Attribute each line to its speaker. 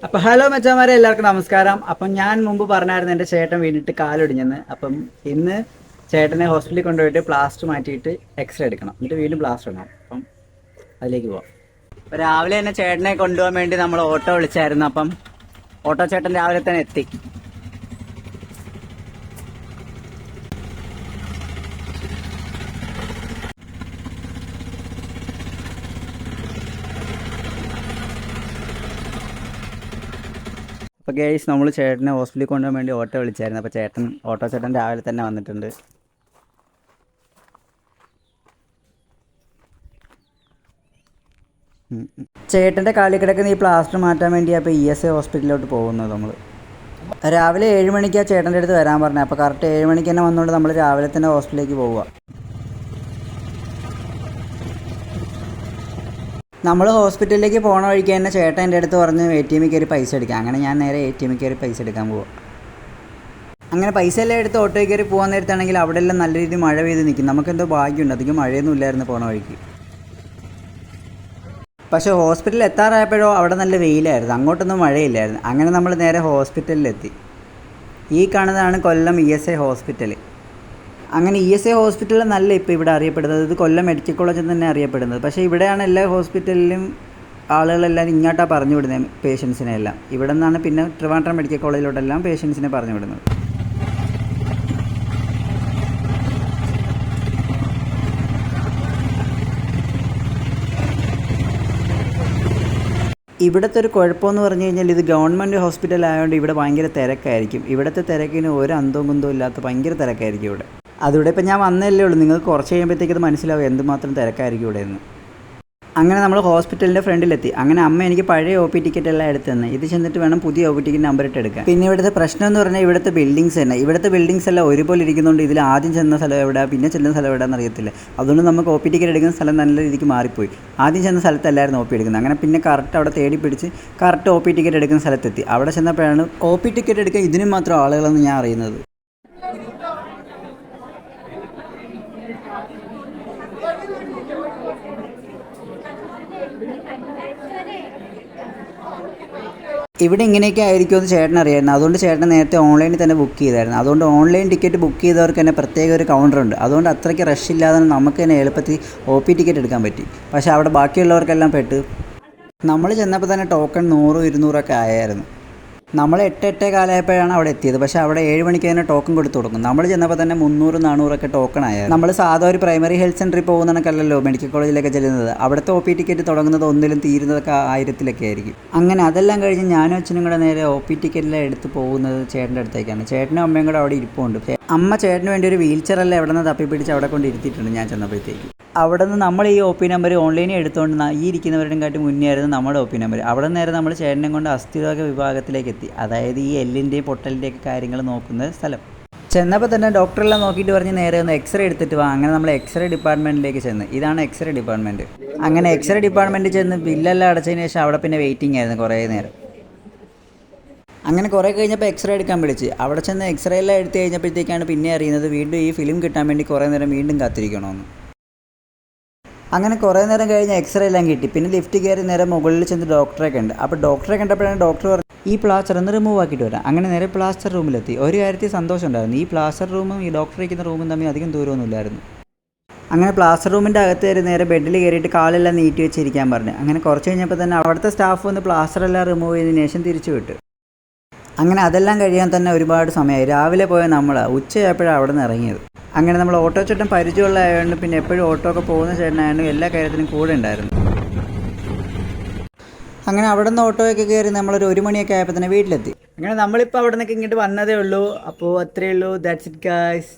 Speaker 1: അപ്പം ഹലോ മച്ചാമാരെ, എല്ലാവർക്കും നമസ്കാരം. അപ്പം ഞാൻ മുമ്പ് പറഞ്ഞായിരുന്നു എൻ്റെ ചേട്ടൻ വീണിട്ട് കാലൊടിഞ്ഞെന്ന്. അപ്പം ഇന്ന് ചേട്ടനെ ഹോസ്പിറ്റലിൽ കൊണ്ടുപോയിട്ട് പ്ലാസ്റ്റർ മാറ്റിയിട്ട് എക്സ്റേ എടുക്കണം, എന്നിട്ട് വീണ്ടും പ്ലാസ്റ്റർ ഇടണം. അപ്പം അതിലേക്ക് പോവാം. അപ്പം രാവിലെ തന്നെ ചേട്ടനെ കൊണ്ടുപോകാൻ വേണ്ടി നമ്മൾ ഓട്ടോ വിളിച്ചായിരുന്നു. അപ്പം ഓട്ടോ ചേട്ടൻ രാവിലെ തന്നെ എത്തി. അപ്പോൾ ഗേയ്സ്, നമ്മൾ ചേട്ടനെ ഹോസ്പിറ്റലിൽ കൊണ്ടുപോകാൻ വേണ്ടി ഓട്ടോ വിളിച്ചായിരുന്നു. അപ്പോൾ ഓട്ടോ ചേട്ടൻ രാവിലെ തന്നെ വന്നിട്ടുണ്ട്. ചേട്ടൻ്റെ കാലിൽ കിടക്കുന്ന ഈ പ്ലാസ്റ്റർ മാറ്റാൻ വേണ്ടി അപ്പോൾ ESI ഹോസ്പിറ്റലിലോട്ട് പോകുന്നത്. നമ്മൾ രാവിലെ 7 മണിക്കാണ് ചേട്ടൻ്റെ അടുത്ത് വരാൻ പറഞ്ഞത്. അപ്പോൾ കറക്റ്റ് 7 മണിക്ക് തന്നെ വന്നുകൊണ്ട് നമ്മൾ രാവിലെ തന്നെ ഹോസ്പിറ്റലിലേക്ക് പോവുക. നമ്മൾ ഹോസ്പിറ്റലിലേക്ക് പോകണ വഴിക്ക് തന്നെ ചേട്ടൻ എൻ്റെ അടുത്ത് പറഞ്ഞ് ATM കയറി പൈസ എടുക്കാം. അങ്ങനെ ഞാൻ നേരെ ATM കയറി പൈസ എടുക്കാൻ പോവാം. അങ്ങനെ പൈസ എല്ലാം എടുത്ത് ഓട്ടോയിൽ കയറി പോകാൻ നേരത്താണെങ്കിൽ അവിടെ എല്ലാം നല്ല രീതിയിൽ മഴ പെയ്ത് നിൽക്കും. നമുക്കെന്തോ ഭാഗ്യമുണ്ട്, അധികം മഴയൊന്നും ഇല്ലായിരുന്നു പോണ വഴിക്ക്. പക്ഷേ ഹോസ്പിറ്റലിൽ എത്താറായപ്പോഴോ അവിടെ നല്ല വെയിലായിരുന്നു, അങ്ങോട്ടൊന്നും മഴയില്ലായിരുന്നു. അങ്ങനെ നമ്മൾ നേരെ ഹോസ്പിറ്റലിലെത്തി. ഈ കാണുന്നതാണ് കൊല്ലം ESI ഹോസ്പിറ്റൽ. അങ്ങനെ ESI ഹോസ്പിറ്റൽ നല്ല ഇപ്പോൾ ഇവിടെ അറിയപ്പെടുന്നത്. ഇത് കൊല്ലം മെഡിക്കൽ കോളേജിൽ തന്നെ അറിയപ്പെടുന്നത്. പക്ഷേ ഇവിടെയാണ് എല്ലാ ഹോസ്പിറ്റലിലും ആളുകളെല്ലാം ഇങ്ങോട്ടാണ് പറഞ്ഞു വിടുന്നത് പേഷ്യൻസിനെ എല്ലാം. ഇവിടെ നിന്നാണ് പിന്നെ ട്രിവാൻഡ്രം മെഡിക്കൽ കോളേജിലോട്ടെല്ലാം പേഷ്യൻസിനെ പറഞ്ഞു വിടുന്നത്. ഇവിടുത്തെ ഒരു കുഴപ്പമെന്ന് പറഞ്ഞു കഴിഞ്ഞാൽ ഇത് ഗവൺമെൻറ് ഹോസ്പിറ്റൽ ആയതുകൊണ്ട് ഇവിടെ ഭയങ്കര തിരക്കായിരിക്കും. ഇവിടുത്തെ തിരക്കിന് ഒരു അന്തവും കുന്തവും ഇല്ലാത്ത ഭയങ്കര തിരക്കായിരിക്കും ഇവിടെ. അതിവിടെ ഇപ്പം ഞാൻ വന്നല്ലേ ഉള്ളൂ, നിങ്ങൾക്ക് കുറച്ച് കഴിയുമ്പോഴത്തേക്ക് അത് മനസ്സിലാവും എന്തുമാത്രം തിരക്കായിരിക്കും ഇവിടെ എന്ന്. അങ്ങനെ നമ്മൾ ഹോസ്പിറ്റലിൻ്റെ ഫ്രണ്ടിലെത്തി. അങ്ങനെ അമ്മ എനിക്ക് പഴയ OP ടിക്കറ്റ് എല്ലാം എടുത്ത് തന്നെ ഇത് ചെന്നിട്ട് വേണം പുതിയ OP ടിക്കറ്റ് നമ്പർ ഇട്ട് എടുക്കാൻ. പിന്നെ ഇവിടുത്തെ പ്രശ്നം എന്ന് പറഞ്ഞാൽ ഇവിടുത്തെ ബിൽഡിങ്സ് തന്നെ. ഇവിടുത്തെ ബിൽഡിങ്സ് എല്ലാം ഒരുപോലെ ഇരിക്കുന്നതുകൊണ്ട് ഇതിൽ ആദ്യം ചെന്ന സ്ഥലം എവിടെ പിന്നെ ചെല്ലുന്ന സ്ഥലം എവിടെയെന്ന് അറിയത്തില്ല. അതുകൊണ്ട് നമുക്ക് OP ടിക്കറ്റ് എടുക്കുന്ന സ്ഥലം നല്ല രീതിക്ക് മാറിപ്പോയി. ആദ്യം ചെന്ന സ്ഥലത്തല്ലായിരുന്നു OP എടുക്കുന്നത്. അങ്ങനെ പിന്നെ കറക്റ്റ് അവിടെ തേടി പിടിച്ച് കറക്റ്റ് OP ടിക്കറ്റ് എടുക്കുന്ന സ്ഥലത്തെത്തി. അവിടെ ചെന്നപ്പോഴാണ് OP ടിക്കറ്റ് എടുക്കാൻ ഇതിനും മാത്രം ആളുകളെന്ന് ഞാൻ അറിയുന്നത്. ഇവിടെ ഇങ്ങനെയൊക്കെ ആയിരിക്കുമെന്ന് ചേട്ടൻ അറിയായിരുന്നു. അതുകൊണ്ട് ചേട്ടൻ നേരത്തെ ഓൺലൈനിൽ തന്നെ ബുക്ക് ചെയ്തായിരുന്നു. അതുകൊണ്ട് ഓൺലൈൻ ടിക്കറ്റ് ബുക്ക് ചെയ്തവർക്ക് തന്നെ പ്രത്യേക ഒരു കൗണ്ടറുണ്ട്. അതുകൊണ്ട് അത്രയ്ക്ക് റഷ് ഇല്ലാതെ നമുക്ക് തന്നെ എളുപ്പത്തിൽ OP ടിക്കറ്റ് എടുക്കാൻ പറ്റി. പക്ഷേ അവിടെ ബാക്കിയുള്ളവർക്കെല്ലാം പെട്ട്. നമ്മൾ ചെന്നപ്പോൾ തന്നെ ടോക്കൺ 100, 200 ആയായിരുന്നു. നമ്മൾ 8-8:15 അവിടെ എത്തിയത്. പക്ഷേ അവിടെ 7 മണിക്ക് തന്നെ ടോക്കൺ കൊടുത്ത് കൊടുക്കും. നമ്മൾ ചെന്നപ്പോൾ തന്നെ 300, 400 ടോക്കൺ ആയിരുന്നു. നമ്മൾ സാധാ ഒരു പ്രൈമറി ഹെൽത്ത് സെൻ്ററിൽ പോകുന്നതൊക്കെയല്ലല്ലോ മെഡിക്കൽ കോളേജിലൊക്കെ ചെല്ലുന്നത്. അവിടുത്തെ OP ടിക്കറ്റ് തുടങ്ങുന്നത് 1,000 തീരുന്നതൊക്കെ 1000 ആയിരിക്കും. അങ്ങനെ അതെല്ലാം കഴിഞ്ഞ് ഞാനും അച്ഛനും കൂടെ നേരെ OP ടിക്കറ്റെല്ലാം എടുത്ത് പോകുന്നത് ചേട്ടൻ്റെ അടുത്തേക്കാണ്. ചേട്ടനും അമ്മയും കൂടെ അവിടെ ഇരിപ്പുണ്ട്. അമ്മ ചേട്ടന് വേണ്ടി ഒരു വീൽ ചെയറെല്ലാം എവിടെ നിന്ന് തപ്പിപ്പിടിച്ച് അവിടെ കൊണ്ട് ഇരുത്തിയിട്ടുണ്ട് ഞാൻ ചെന്നപ്പോഴത്തേക്ക്. അവിടെ നിന്ന് നമ്മൾ ഈ OP നമ്പർ ഓൺലൈനിൽ എടുത്തുകൊണ്ട് ഈ ഇരിക്കുന്നവരുടെയും കാട്ടി മുന്നേ ആയിരുന്നു നമ്മുടെ OP നമ്പർ. അവിടെ നേരെ നമ്മൾ ചേട്ടനെ കൊണ്ട് അസ്ഥിരോഗ വിഭാഗത്തിലേക്ക് എത്തി. അതായത് ഈ എല്ലിൻ്റെയും പൊട്ടലിൻ്റെയൊക്കെ കാര്യങ്ങൾ നോക്കുന്ന സ്ഥലം. ചെന്നപ്പോൾ തന്നെ ഡോക്ടറെല്ലാം നോക്കിയിട്ട് പറഞ്ഞ് നേരെ ഒന്ന് എക്സ്റേ എടുത്തിട്ട് വാ. അങ്ങനെ നമ്മൾ എക്സ്റേ ഡിപ്പാർട്ട്മെൻറ്റിലേക്ക് ചെന്ന്. ഇതാണ് എക്സ്റേ ഡിപ്പാർട്ട്മെൻറ്റ്. അങ്ങനെ എക്സ്റേ ഡിപ്പാർട്ട്മെൻറ്റിൽ ചെന്ന് ബില്ലെല്ലാം അടച്ചതിന് ശേഷം അവിടെ പിന്നെ വെയിറ്റിംഗ് ആയിരുന്നു കുറേ നേരം. അങ്ങനെ കുറേ കഴിഞ്ഞപ്പോൾ എക്സ്റേ എടുക്കാൻ വിളിച്ച്. അവിടെ ചെന്ന് എക്സ്റേ എല്ലാം എടുത്ത് കഴിഞ്ഞപ്പോഴത്തേക്കാണ് പിന്നെ അറിയുന്നത് വീണ്ടും ഈ ഫിലിം കിട്ടാൻ വേണ്ടി കുറേ നേരം വീണ്ടും കാത്തിരിക്കണമെന്ന്. അങ്ങനെ കുറേ നേരം കഴിഞ്ഞ് എക്സ്റേ എല്ലാം കിട്ടി. പിന്നെ ലിഫ്റ്റ് കയറി നേരെ മുകളിൽ ചെന്ന് ഡോക്ടറെ കണ്ട്. അപ്പോൾ ഡോക്ടറെ കണ്ടപ്പോഴാണ് ഡോക്ടർ പറഞ്ഞു ഈ പ്ലാസ്റ്റർ ഒന്ന് റിമൂവ് ആക്കിയിട്ട് വരാം. അങ്ങനെ നേരെ പ്ലാസ്റ്റർ റൂമിലെത്തി. ഒരു കാര്യത്തിൽ സന്തോഷം ഉണ്ടായിരുന്നു, ഈ പ്ലാസ്റ്റർ റൂമും ഈ ഡോക്ടർ ഇരിക്കുന്ന റൂമും തമ്മിൽ അധികം ദൂരമൊന്നുമില്ലായിരുന്നു. അങ്ങനെ പ്ലാസ്റ്റർ റൂമിൻ്റെ അകത്ത് കയറി നേരെ ബെഡിൽ കയറിയിട്ട് കാലെല്ലാം നീട്ടി വെച്ചിരിക്കാൻ പറഞ്ഞു. അങ്ങനെ കുറച്ച് കഴിഞ്ഞപ്പോൾ തന്നെ അവിടുത്തെ സ്റ്റാഫ് വന്ന് പ്ലാസ്റ്റർ എല്ലാം റിമൂവ് ചെയ്തതിന് ശേഷം തിരിച്ചു വിട്ടു. അങ്ങനെ അതെല്ലാം കഴിയാൻ തന്നെ ഒരുപാട് സമയമായി. രാവിലെ പോയ നമ്മൾ ഉച്ചയായപ്പോഴാണ് അവിടെ നിന്ന് ഇറങ്ങിയത്. അങ്ങനെ നമ്മൾ ഓട്ടോ ചേട്ടൻ പരിചയമുള്ളതായതുകൊണ്ട് പിന്നെ എപ്പോഴും ഓട്ടോ ഒക്കെ പോകുന്ന ചേട്ടനായതുകൊണ്ട് എല്ലാ കാര്യത്തിനും കൂടെ ഉണ്ടായിരുന്നു. അങ്ങനെ അവിടെ നിന്ന് ഓട്ടോയൊക്കെ കയറി നമ്മളൊരു 1 മണിയൊക്കെ ആയപ്പോൾ തന്നെ വീട്ടിലെത്തി. അങ്ങനെ നമ്മളിപ്പോൾ അവിടെ നിന്നൊക്കെ ഇങ്ങോട്ട് വന്നതേ ഉള്ളൂ. അപ്പോൾ അത്രയേ ഉള്ളൂ. That's it guys.